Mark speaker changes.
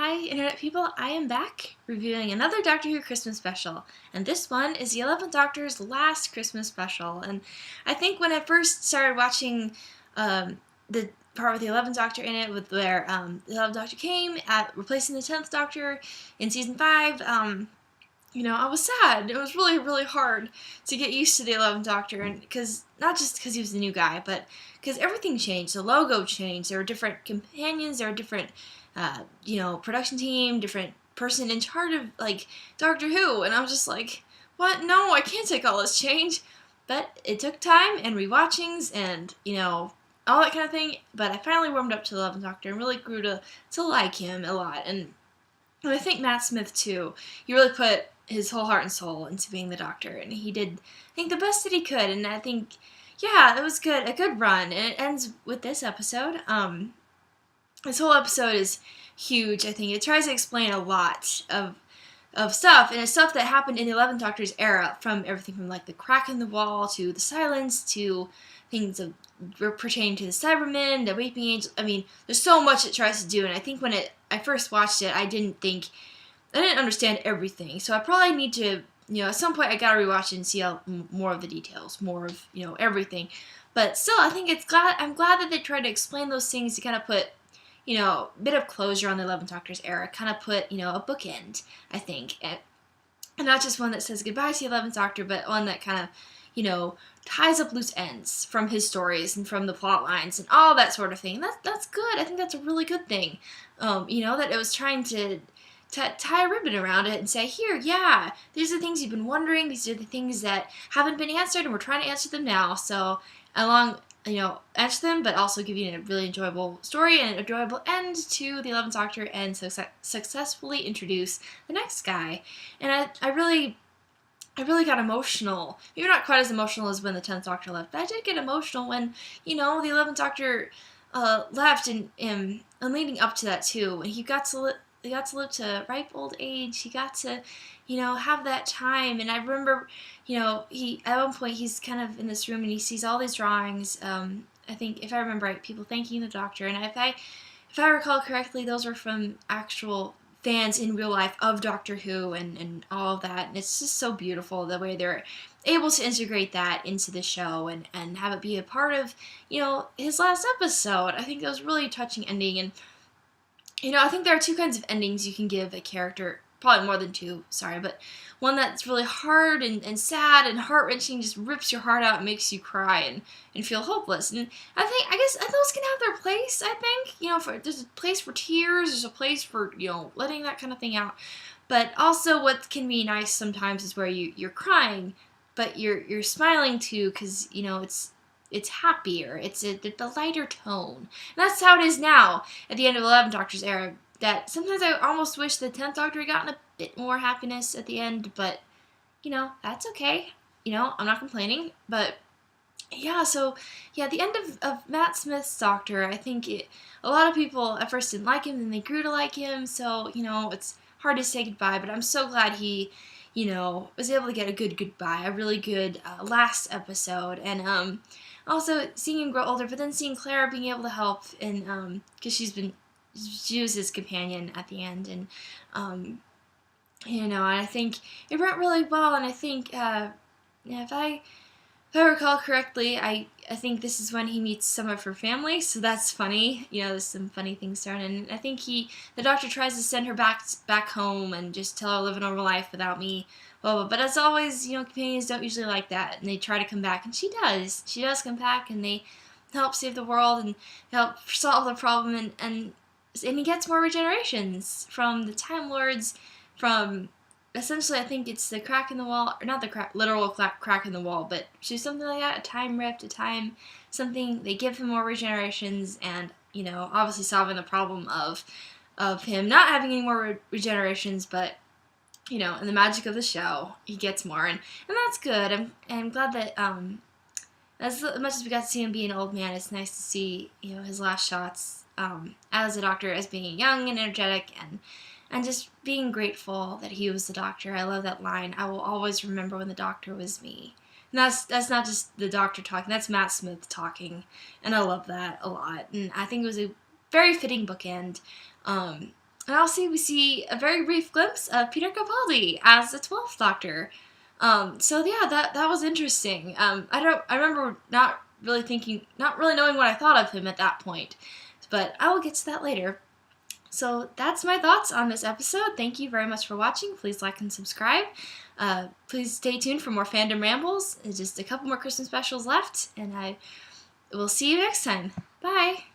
Speaker 1: Hi, Internet people. I am back reviewing another Doctor Who Christmas special, and this one is the 11th Doctor's last Christmas special. And I think when I first started watching the part with the 11th Doctor in it, with where the 11th Doctor came at replacing the 10th Doctor in season 5, I was sad. It was really, really hard to get used to the 11th Doctor, and not just because he was the new guy, but because everything changed. The logo changed. There were different companions. There were different, production team, different person in charge of Doctor Who, and I was just like, what? No, I can't take all this change. But it took time and rewatchings, and all that kind of thing. But I finally warmed up to the 11th Doctor and really grew to like him a lot. And I think Matt Smith too. He really put his whole heart and soul into being the Doctor, and he did, I think, the best that he could. And I think, yeah, it was good, a good run. And it ends with this episode. This whole episode is huge. I think it tries to explain a lot of stuff, and it's stuff that happened in the 11th Doctor's era, from everything from the crack in the wall to the silence to things pertaining to the Cybermen, the Weeping Angel. I mean, there's so much it tries to do, and I think when I first watched it, I didn't understand everything. So I probably need to, at some point I gotta rewatch it and see more of the details, more of, everything. But still, I think I'm glad that they tried to explain those things to kind of put, a bit of closure on the 11th Doctor's era, kind of put, a bookend, I think. And not just one that says goodbye to the 11th Doctor, but one that kind of, ties up loose ends from his stories and from the plot lines and all that sort of thing. That's good. I think that's a really good thing. That it was trying to tie a ribbon around it and say, here, yeah, these are the things you've been wondering. These are the things that haven't been answered, and we're trying to answer them now. So, answer them, but also give you a really enjoyable story and an enjoyable end to the 11th Doctor, and successfully introduce the next guy. And I really got emotional. Maybe not quite as emotional as when the 10th Doctor left, but I did get emotional when, the 11th Doctor left, and leading up to that too, when he got to live to ripe old age. He got to, have that time. And I remember, he at one point he's kind of in this room and he sees all these drawings. I think, if I remember right, people thanking the Doctor, and if I recall correctly, those were from actual fans in real life of Doctor Who and all of that. And it's just so beautiful the way they're able to integrate that into the show and have it be a part of, his last episode. I think that was a really touching ending. And I think there are two kinds of endings you can give a character, probably more than two, sorry, but one that's really hard and sad and heart-wrenching, just rips your heart out and makes you cry and feel hopeless. And I guess those can have their place, I think. There's a place for tears, there's a place for, letting that kind of thing out. But also what can be nice sometimes is where you're crying, but you're smiling too, because, it's happier. It's the lighter tone. And that's how it is now at the end of the 11th Doctor's era. That sometimes I almost wish the 10th Doctor had gotten a bit more happiness at the end, but, that's okay. I'm not complaining. But, yeah, so, yeah, the end of Matt Smith's Doctor, I think a lot of people at first didn't like him, and they grew to like him, so, it's hard to say goodbye, but I'm so glad he, was able to get a good goodbye, a really good last episode. And, also seeing him grow older, but then seeing Clara being able to help, and because she was his companion at the end, and and I think it went really well. And I think if I recall correctly, I think this is when he meets some of her family, so that's funny. There's some funny things thrown in. And I think the Doctor tries to send her back home and just tell her to live a normal life without me. Well, but as always, companions don't usually like that, and they try to come back, and she does. She does come back, and they help save the world and help solve the problem, and he gets more regenerations from the Time Lords, from essentially, I think it's the crack in the wall, or not the literal crack in the wall, but she's something like that, a time rift, something. They give him more regenerations, and obviously solving the problem of him not having any more regenerations, but and the magic of the show, he gets more, and that's good. I'm glad that as much as we got to see him be an old man, it's nice to see his last shots as a Doctor, as being young and energetic, and just being grateful that he was the Doctor. I love that line. I will always remember when the Doctor was me. And that's not just the Doctor talking. That's Matt Smith talking, and I love that a lot. And I think it was a very fitting bookend And also we see a very brief glimpse of Peter Capaldi as the 12th Doctor. So yeah, that was interesting. I remember not really knowing what I thought of him at that point, but I will get to that later. So that's my thoughts on this episode. Thank you very much for watching. Please like and subscribe. Please stay tuned for more fandom rambles. There's just a couple more Christmas specials left, and I will see you next time. Bye!